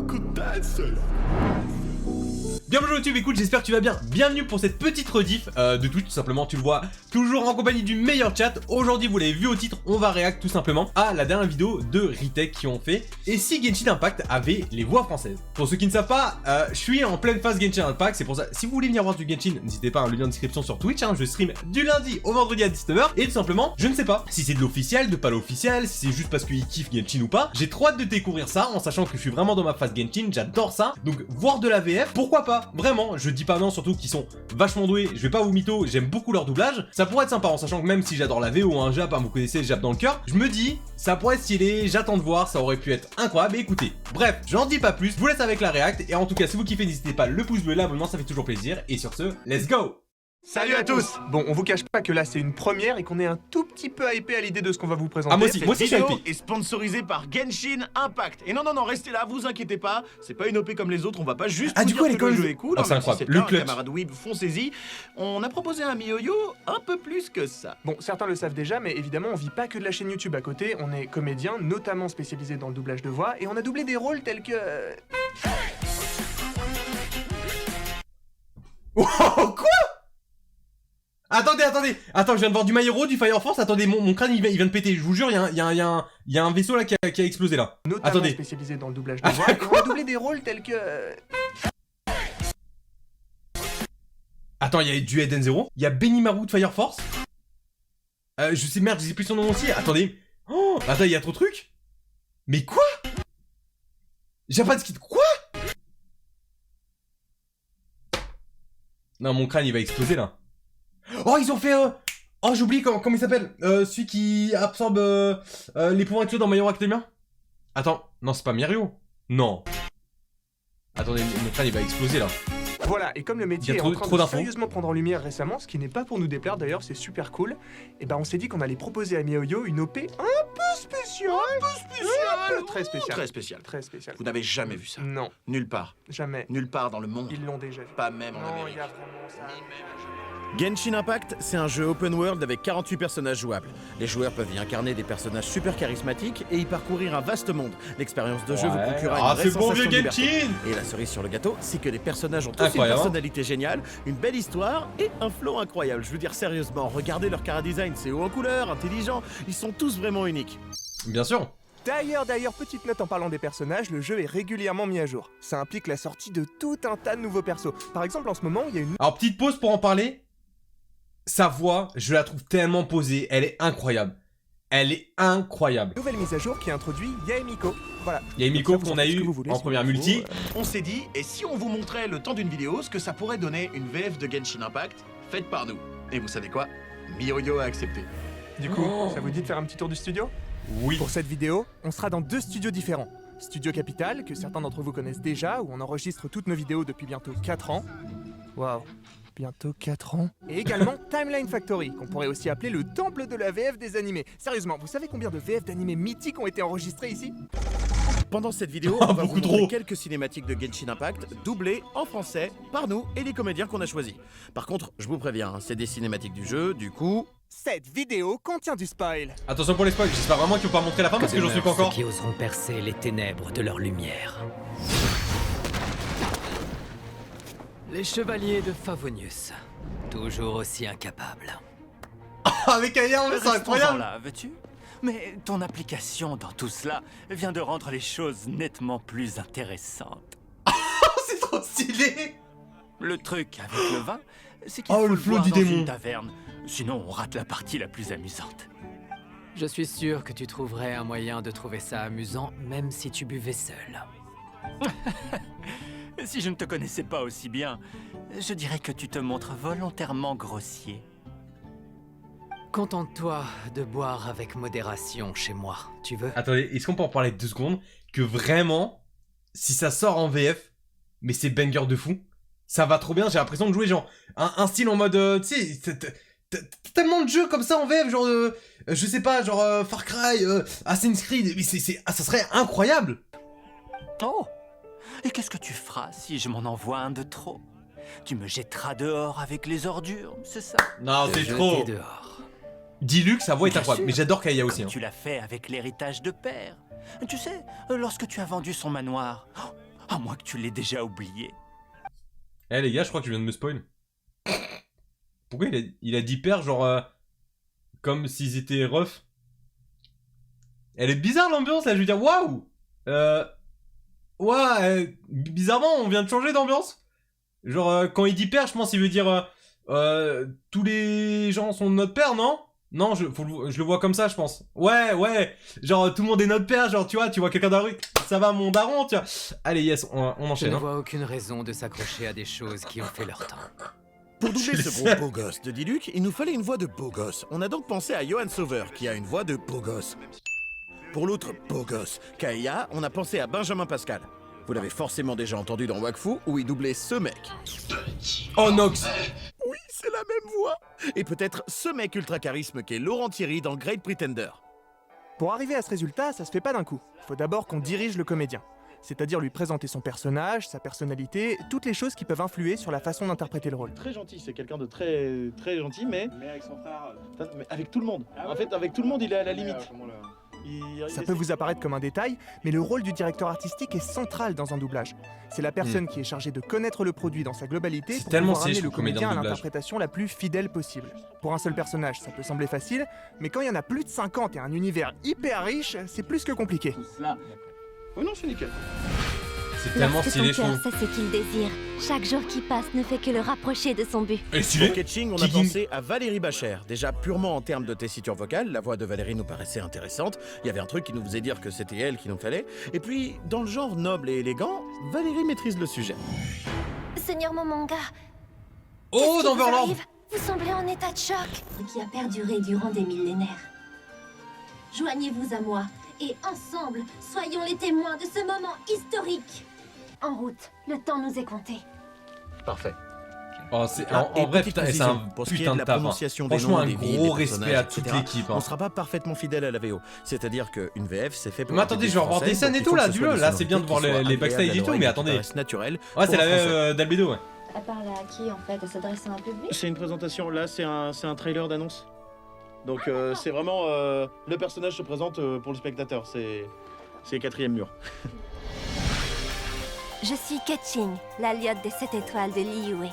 could dance. Bien bonjour YouTube, écoute, j'espère que tu vas bien. Bienvenue pour cette petite rediff de Twitch, tout simplement, tu le vois, toujours en compagnie du meilleur chat. Aujourd'hui, vous l'avez vu au titre, on va réact tout simplement à la dernière vidéo de Retech qui ont fait et si Genshin Impact avait les voix françaises. Pour ceux qui ne savent pas, je suis en pleine phase Genshin Impact, c'est pour ça, si vous voulez venir voir du Genshin, n'hésitez pas, le lien en description sur Twitch, je stream du lundi au vendredi à 19h. Et tout simplement, je ne sais pas si c'est de l'officiel, de pas l'officiel, si c'est juste parce qu'ils kiffent Genshin ou pas. J'ai trop hâte de découvrir ça, en sachant que je suis vraiment dans ma phase Genshin, j'adore ça. Donc voir de la VF, pourquoi pas? Vraiment, je dis pas non, surtout qu'ils sont vachement doués, je vais pas vous mytho, j'aime beaucoup leur doublage. Ça pourrait être sympa, en sachant que même si j'adore la VO, un Jap, vous connaissez le Jap dans le cœur, je me dis, ça pourrait être stylé, j'attends de voir, ça aurait pu être incroyable. Et écoutez, bref, j'en dis pas plus, je vous laisse avec la réact, et en tout cas, si vous kiffez, n'hésitez pas, le pouce bleu, l'abonnement, ça fait toujours plaisir, et sur ce, let's go! Salut à tous. Bon, on vous cache pas que là c'est une première et qu'on est un tout petit peu hypé à l'idée de ce qu'on va vous présenter. Ah moi aussi je suis Cette vidéo hypé. est sponsorisée par Genshin Impact. Et non, restez là, vous inquiétez pas. C'est pas une OP comme les autres, on va pas juste Ah, vous du coup, dire elle est que le comme- jeu est cool. Ah, c'est Même incroyable. si Le c'est clutch. camarade Weeb, foncez-y. On a proposé un MiYoYo un peu plus que ça. Bon, certains le savent déjà, mais évidemment on vit pas que de la chaîne YouTube à côté, on est comédien, notamment spécialisé dans le doublage de voix, et on a doublé des rôles tels que... Oh, quoi? Attendez, attends, je viens de voir du My Hero, du Fire Force, attendez, mon crâne il vient de péter, je vous jure, il y a un vaisseau là qui a explosé là. Notamment Attendez. spécialisé dans le doublage de voix, et on a doublé des rôles tels que... Attends, il y a du Eden Zero, il y a Benimaru de Fire Force. Je sais, merde, je sais plus son nom aussi, attendez. Oh, attends, il y a trop de trucs. Mais quoi? J'ai pas de ski, quoi? Non, mon crâne il va exploser là. Oh, ils ont fait oh, j'oublie comment il s'appelle. Celui qui absorbe les pouvoirs actuels dans My Hero Academia. Attends, non, c'est pas Mirio. Non. Attendez, mon crâne il va exploser là. Voilà, et comme le Il métier y est a en trop train de d'infos. sérieusement prendre en lumière récemment, ce qui n'est pas pour nous déplaire d'ailleurs, c'est super cool, et ben on s'est dit qu'on allait proposer à MiYoYo une OP un peu spéciale. Très spéciale. Très spécial. Très spéciale. Vous n'avez jamais vu ça. Non, Nulle part. jamais. Nulle part dans le monde. Ils l'ont déjà vu. Pas même en Non, Amérique. il y a vraiment ça. Genshin Impact, c'est un jeu open world avec 48 personnages jouables. Les joueurs peuvent y incarner des personnages super charismatiques et y parcourir un vaste monde. L'expérience de jeu vous procurera une Ah, vraie c'est bon sensation vieux de liberté. Genshin. Et la cerise sur le gâteau, c'est que les personnages ont tous une Incroyable. personnalité géniale, une belle histoire et un flow incroyable. Je veux dire sérieusement, regardez leur chara-design, c'est haut en couleur, intelligent, ils sont tous vraiment uniques. Bien sûr. D'ailleurs, petite note en parlant des personnages, le jeu est régulièrement mis à jour. Ça implique la sortie de tout un tas de nouveaux persos. Par exemple, en ce moment, il y a une Alors, petite pause pour en parler. Sa voix, je la trouve tellement posée, elle est incroyable. Elle est incroyable. nouvelle mise à jour qui introduit Yaemiko. Voilà. Il y a Emiko Comme ça, vous qu'on en a faites ce eu que vous voulez, en c'est première pas multi. faux. On s'est dit, et si on vous montrait le temps d'une vidéo, ce que ça pourrait donner une VF de Genshin Impact faite par nous. Et vous savez quoi? MiYoYo a accepté. Du coup, Oh. ça vous dit de faire un petit tour du studio? Oui. Pour cette vidéo, on sera dans deux studios différents. Studio Capital, que certains d'entre vous connaissent déjà, où on enregistre toutes nos vidéos depuis bientôt 4 ans. Waouh, bientôt 4 ans. Et également Timeline Factory, qu'on pourrait aussi appeler le temple de la VF des animés. Sérieusement, vous savez combien de VF d'animés mythiques ont été enregistrés ici? Pendant cette vidéo, on va Beaucoup vous montrer trop. quelques cinématiques de Genshin Impact, doublées en français par nous et les comédiens qu'on a choisis. Par contre, je vous préviens, c'est des cinématiques du jeu, du coup... Cette vidéo contient du spoil. Attention pour les spoils, j'espère vraiment qu'ils vont pas montrer la fin parce que j'en suis pas Ceux encore. qui oseront percer les ténèbres de leur lumière. Les chevaliers de Favonius, toujours aussi incapables. Ah, avec Aya, c'est Restons-en incroyable. là, veux-tu? Mais ton application dans tout cela vient de rendre les choses nettement plus intéressantes. Oh, c'est trop stylé. Le truc avec le vin, c'est qu'il Oh, faut le le flot boire du dans démon. une taverne. Sinon, on rate la partie la plus amusante. Je suis sûr que tu trouverais un moyen de trouver ça amusant, même si tu buvais seul. Si je ne te connaissais pas aussi bien, je dirais que tu te montres volontairement grossier. Contente-toi de boire avec modération chez moi, tu veux? Attendez, est-ce qu'on peut en parler 2 secondes? Que vraiment, si ça sort en VF, mais c'est banger de fou. Ça va trop bien, j'ai l'impression de jouer genre un style en mode, tu sais, t'as tellement de jeux comme ça en VF, genre, je sais pas, genre Far Cry, Assassin's Creed, mais ça serait incroyable. Oh! Et qu'est-ce que tu feras si je m'en envoie un de trop? Tu me jetteras dehors avec les ordures, c'est ça? Non, Te c'est jeter trop. dehors. Dilux, sa voix est Bien incroyable, sûr. mais j'adore Kaya aussi. Comme Hein. tu l'as fait avec l'héritage de père. Tu sais, lorsque tu as vendu son manoir, oh, À moins que tu l'aies déjà oublié. Eh les gars, je crois que je viens de me spoil. Pourquoi il a dit père, genre... comme s'ils étaient refs. Elle est bizarre l'ambiance là, je veux dire, waouh. Ouais, bizarrement, on vient de changer d'ambiance. Genre, quand il dit père, je pense qu'il veut dire... tous les gens sont de notre père, non? Non, je le vois comme ça, je pense. Ouais. Genre, tout le monde est notre père, genre, tu vois quelqu'un dans la rue. Ça va, mon daron, tu vois. Allez, yes, on Je enchaîne. ne Hein. vois aucune raison de s'accrocher à des choses qui ont fait leur temps. Pour doubler ce gros beau gosse de Diluc, il nous fallait une voix de beau gosse. On a donc pensé à Johan Sauveur, qui a une voix de beau gosse. Pour l'autre beau gosse, Kaia, on a pensé à Benjamin Pascal. Vous l'avez forcément déjà entendu dans Wakfu, où il doublait ce mec. Oh, Nox. Oui, c'est la même voix. Et peut-être ce mec ultra charisme qui est Laurent Thierry dans Great Pretender. Pour arriver à ce résultat, ça se fait pas d'un coup. Faut d'abord qu'on dirige le comédien. C'est-à-dire lui présenter son personnage, sa personnalité, toutes les choses qui peuvent influer sur la façon d'interpréter le rôle. Très gentil, c'est quelqu'un de très gentil, mais avec son frère. mais avec tout le monde. Ah ouais. En fait, avec tout le monde, il est à la limite. Ça peut vous apparaître comme un détail, mais le rôle du directeur artistique est central dans un doublage. C'est la personne qui est chargée de connaître le produit dans sa globalité C'est pour tellement pouvoir stylé, amener je le trouve, comédien comédien de à doublage. l'interprétation la plus fidèle possible. Pour un seul personnage, ça peut sembler facile, mais quand il y en a plus de 50 et un univers hyper riche, c'est plus que compliqué. Oui, non, c'est nickel. C'est tellement Lorsque stylé, ton je cœur trouve. sait ce qu'il désire, chaque jour qui passe ne fait que le rapprocher de son but. Et Pour stylé. Ketching, on a Kicking. pensé à Valérie Bacher. Déjà purement en termes de tessiture vocale, la voix de Valérie nous paraissait intéressante. Il y avait un truc qui nous faisait dire que c'était elle qu'il nous fallait. Et puis, dans le genre noble et élégant, Valérie maîtrise le sujet. Seigneur Momonga, Oh, qu'est-ce qui dans vous Overlord. arrive? Vous semblez en état de choc. Qui a perduré durant des millénaires. Joignez-vous à moi et ensemble, soyons les témoins de ce moment historique. En route, le temps nous est compté. Parfait. Oh, c'est Ah, en et vrai, petite putain, c'est précision, un pour ce qui est putain de de la taf. Hein. prononciation des Franchement, noms, un des villes, gros des respect à personnages, toute etc. l'équipe. Hein. On sera pas parfaitement fidèle à la VO. C'est-à-dire qu'une VF, c'est fait pour... Mais attendez, je vais revoir des scènes et tout là, du LOL. Là, c'est bien de voir les backstage et tout, mais attendez. Naturel. Ouais, c'est pour un Français. la d'Albedo, ouais. Elle parle à qui en fait? Elle s'adresse à un public? C'est une présentation, là, c'est un trailer d'annonce. Donc, c'est vraiment... le personnage se présente pour le spectateur, c'est le quatrième mur. Je suis Ketching, la lyotte des 7 étoiles de Liyue.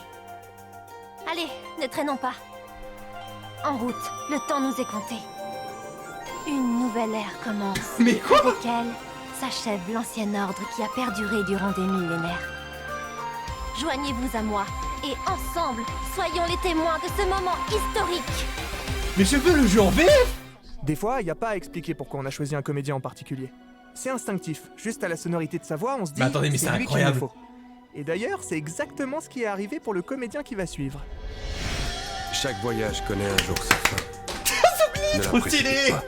Allez, ne traînons pas. En route, le temps nous est compté. Une nouvelle ère commence. Mais quoi? Avec elle, s'achève l'ancien ordre qui a perduré durant des millénaires. Joignez-vous à moi, et ensemble, soyons les témoins de ce moment historique. Mais je veux le jeu en VF. Des fois, il n'y a pas à expliquer pourquoi on a choisi un comédien en particulier. C'est instinctif, juste à la sonorité de sa voix, on se dit Mais attendez, mais c'est lui qu'il incroyable. nous faut. Et d'ailleurs, c'est exactement ce qui est arrivé pour le comédien qui va suivre. Chaque voyage connaît un jour sa fin. Ne Trop l'imprécipite stylé. pas.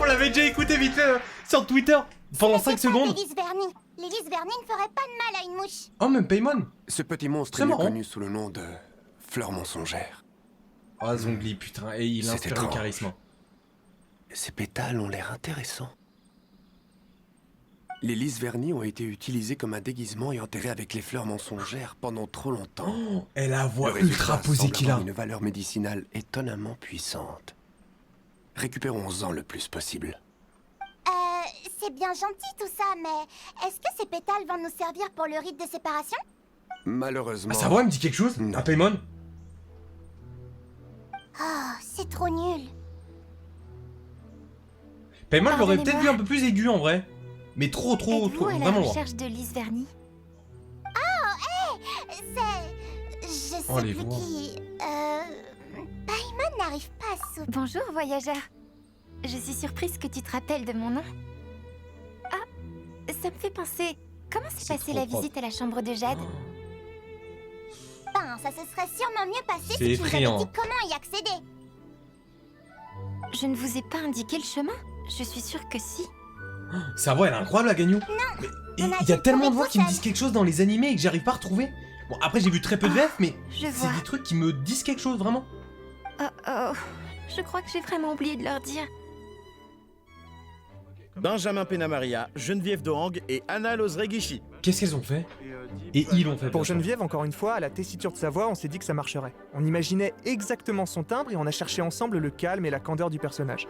On l'avait déjà écouté vite fait sur Twitter pendant 5 secondes. L'hélice vernie. L'hélice vernie ne ferait pas de mal à une mouche. Oh, même Paymon. Ce petit monstre Très est mieux marrant. connu sous le nom de fleur mensongère. Oh, Zongli, putain, et il C'est inspire le étrange. charisme. Ses pétales ont l'air intéressants. Les lys vernis ont été utilisés comme un déguisement et enterrés avec les fleurs mensongères pendant trop longtemps. Oh, et la Le voix résultat ultra posée semble qu'il a. avoir une valeur médicinale étonnamment puissante. Récupérons-en le plus possible. C'est bien gentil tout ça, mais est-ce que ces pétales vont nous servir pour le rite de séparation? Malheureusement... Ah, sa voix me dit quelque chose? Non. Un Paymon? Oh, c'est trop nul. Paymon, je l'aurais peut-être Pardonnez-moi. vu un peu plus aigu en vrai. Mais trop, Êtes-vous à la vraiment. recherche de lys vernie? Oh, hé, c'est... Je sais Oh, les plus voix. qui... Paimon n'arrive pas à se... Bonjour, voyageur. Je suis surprise que tu te rappelles de mon nom. Ah, ça me fait penser... Comment s'est C'est passée trop la propre. visite à la chambre de Jade? Ben, ça se serait sûrement mieux passé C'est si tu nous avais effrayant. dit comment y accéder. Je ne vous ai pas indiqué le chemin. Je suis sûre que si. Sa voix, elle est incroyable, la Gagnou. Mais on a il y a dû tellement de trouver voix tout qui me seul. disent quelque chose dans les animés et que j'arrive pas à retrouver. Bon, après, j'ai vu très peu de VF, mais Je c'est vois. des trucs qui me disent quelque chose, vraiment. Oh oh, je crois que j'ai vraiment oublié de leur dire. Benjamin Penamaria, Geneviève Dohang et Anna Lozregishi. Qu'est-ce qu'elles ont fait? Et ils l'ont fait. Pour bien sûr. Geneviève, encore une fois, à la tessiture de sa voix, on s'est dit que ça marcherait. On imaginait exactement son timbre et on a cherché ensemble le calme et la candeur du personnage.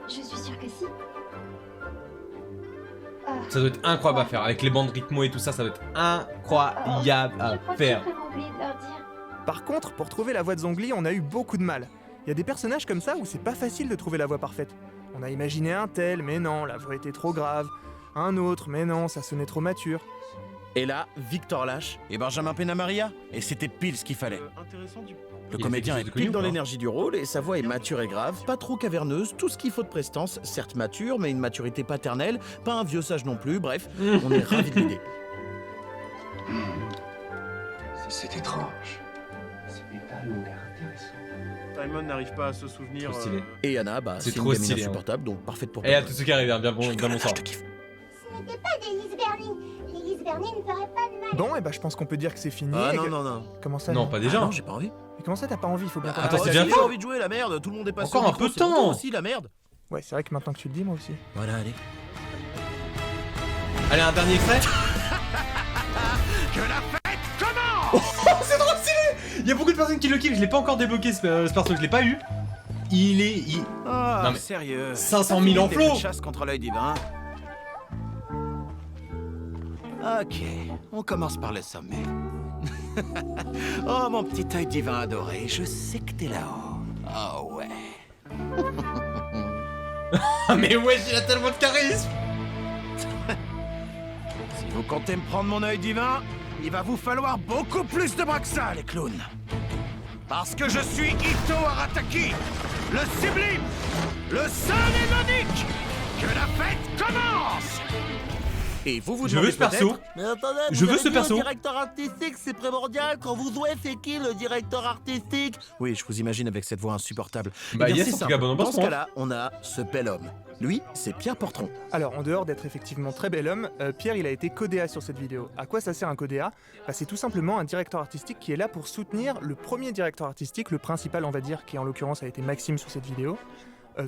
Je suis sûre que si. Ah, Ça doit être incroyable à faire, avec les bandes rythmo et tout ça, ça doit être incroyable à faire. Par contre, pour trouver la voix de Zhongli, on a eu beaucoup de mal. Il y a des personnages comme ça où c'est pas facile de trouver la voix parfaite. On a imaginé un tel, mais non, la voix était trop grave. Un autre, mais non, ça sonnait trop mature. Et là, Victor Lâche et Benjamin Penamaria. Et c'était pile ce qu'il fallait. Intéressant du coup. Le Il a comédien fait est quelque chose de connu pile ou dans pas l'énergie du rôle et sa voix est mature et grave, pas trop caverneuse, tout ce qu'il faut de prestance, certes mature, mais une maturité paternelle, pas un vieux sage non plus, bref, on est ravis de l'idée. C'est étrange. Ces pétales ont l'air intéressants. Simon n'arrive pas à se souvenir. Trop stylé. Et Anna, bah, C'est c'est trop une gamine stylé, insupportable, donc parfaite pour Et à Batman. tous ceux qui arrivent, hein, bien bon sang. Je te kiffe. Ce n'était pas des Lisberlines. Les Lisberlines ne feraient pas de mal. Bon, et bah je pense qu'on peut dire que c'est fini. Ah et non, que- non, non. Comment ça Non, pas déjà. Ah non, j'ai pas envie. Mais comment ça t'as pas envie, faut bien qu'on Attends, arrête. c'est déjà j'ai fait. envie de jouer, la merde, tout le monde est passé Encore au un micro, peu de c'est bon, temps. toi aussi, la merde. Ouais, c'est vrai que maintenant que tu le dis, moi aussi. Voilà, allez. Allez, un dernier extrait. Que la fête commence. C'est trop stylé. Il y a beaucoup de personnes qui le kiffent, je l'ai pas encore débloqué ce perso, je l'ai pas eu. Ah, Non, mais sérieux. 500 000 en flow. Chasse contre l'œil divin. Ok, on commence par le sommet. Oh, mon petit œil divin adoré, je sais que t'es là-haut. Oh ouais. Ah mais ouais, il a tellement de charisme. Si vous comptez me prendre mon œil divin, il va vous falloir beaucoup plus de bras que ça, les clowns. Parce que je suis Ito Arataki, le sublime, le seul et l'unique. Que la fête commence. Et vous Je demandez veux ce perso. peut-être- Mais attendez, Je vous veux avez ce dit perso. Le directeur artistique, c'est primordial. Quand vous jouez, c'est qui le directeur artistique? Oui, je vous imagine avec cette voix insupportable. Bah Eh bien, yes, c'est en tout simple. cas, bon Dans ce embrassement. cas-là, on a ce bel homme. Lui, c'est Pierre Portron. Alors, en dehors d'être effectivement très bel homme, Pierre, il a été codéa sur cette vidéo. À quoi ça sert un codéa? Bah, c'est tout simplement un directeur artistique qui est là pour soutenir le premier directeur artistique, le principal, on va dire, qui en l'occurrence a été Maxime sur cette vidéo.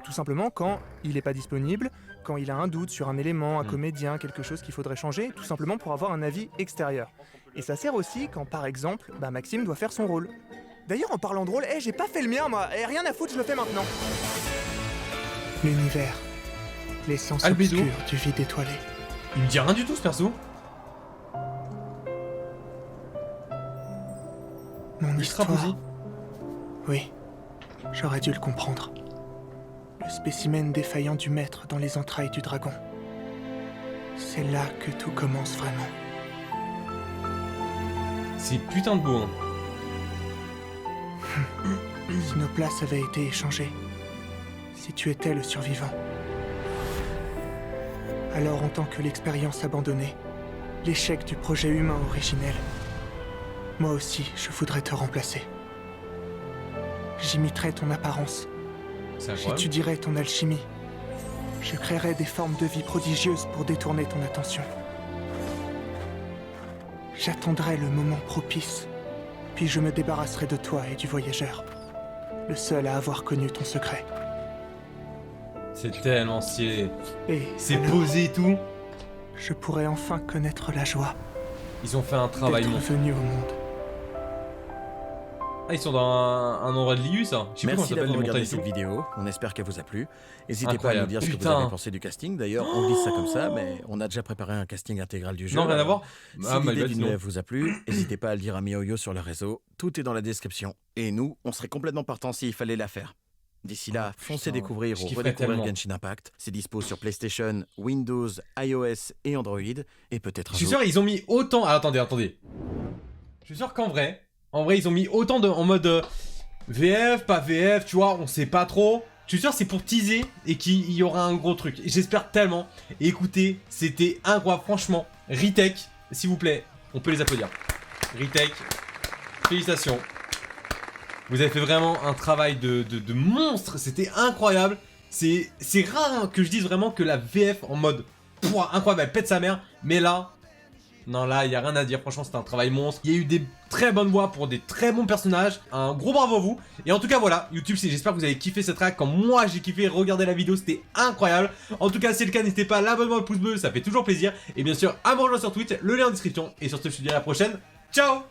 Tout simplement quand il n'est pas disponible, quand il a un doute sur un élément, un comédien, quelque chose qu'il faudrait changer, tout simplement pour avoir un avis extérieur. Et ça sert aussi quand, par exemple, bah, Maxime doit faire son rôle. D'ailleurs, en parlant de rôle, j'ai pas fait le mien, moi. Rien à foutre, je le fais maintenant. L'univers. L'essence Albedo. obscure du vide étoilé. Il me dit rien du tout ce perso. Mon Ultra histoire. posé. Oui, j'aurais dû le comprendre. Le spécimen défaillant du maître dans les entrailles du dragon. C'est là que tout commence vraiment. C'est putain de beau, hein. Si nos places avaient été échangées, si tu étais le survivant, alors en tant que l'expérience abandonnée, l'échec du projet humain originel, moi aussi je voudrais te remplacer. J'imiterai ton apparence, C'est incroyable. j'étudierai ton alchimie, je créerai des formes de vie prodigieuses pour détourner ton attention. J'attendrai le moment propice, puis je me débarrasserai de toi et du voyageur, le seul à avoir connu ton secret. C'est tellement stylé. Et C'est alors, posé et tout. je pourrai enfin connaître la joie Ils ont fait un travail d'être monstre. venu au monde. Ah, ils sont dans un endroit de l'IU, ça. Je sais pas comment Merci ça s'appelle, d'avoir les montagnes regardé et cette tout. vidéo. On espère qu'elle vous a plu. N'hésitez pas à nous Incroyable. dire ce que vous Putain. avez pensé du casting. D'ailleurs, on glisse ça comme ça, mais on a déjà préparé un casting intégral du jeu. Non, rien à Alors, voir. Si Ah, my l'idée bad, d'une sinon. lèvre vous a plu, n'hésitez pas à le dire à MiYoYo sur le réseau. Tout est dans la description. Et nous, on serait complètement partants s'il fallait la faire. D'ici là, foncez putain, découvrir je ou kifferais redécouvrir tellement. Genshin Impact. C'est dispo sur PlayStation, Windows, iOS et Android. Et peut-être Je un suis jour... sûr, ils ont mis autant. Ah, attendez. Je suis sûr qu'en vrai, ils ont mis autant en mode VF, pas VF, tu vois, on sait pas trop. Je suis sûr c'est pour teaser et qu'il y aura un gros truc. Et j'espère tellement. Et écoutez, c'était incroyable, franchement. Retech, s'il vous plaît, on peut les applaudir. Retech, félicitations. Vous avez fait vraiment un travail de monstre, c'était incroyable. C'est rare hein, que je dise vraiment que la VF en mode pouah, incroyable, elle pète sa mère. Mais là, non là, il n'y a rien à dire, franchement c'était un travail monstre. Il y a eu des très bonnes voix pour des très bons personnages. Un gros bravo à vous. Et en tout cas voilà, YouTube, j'espère que vous avez kiffé cette réaction. Quand moi j'ai kiffé regarder la vidéo, c'était incroyable. En tout cas, si c'est le cas, n'hésitez pas à l'abonnement, le pouce bleu, ça fait toujours plaisir. Et bien sûr, à me rejoindre sur Twitch, le lien en description. Et sur ce, je te dis à la prochaine. Ciao!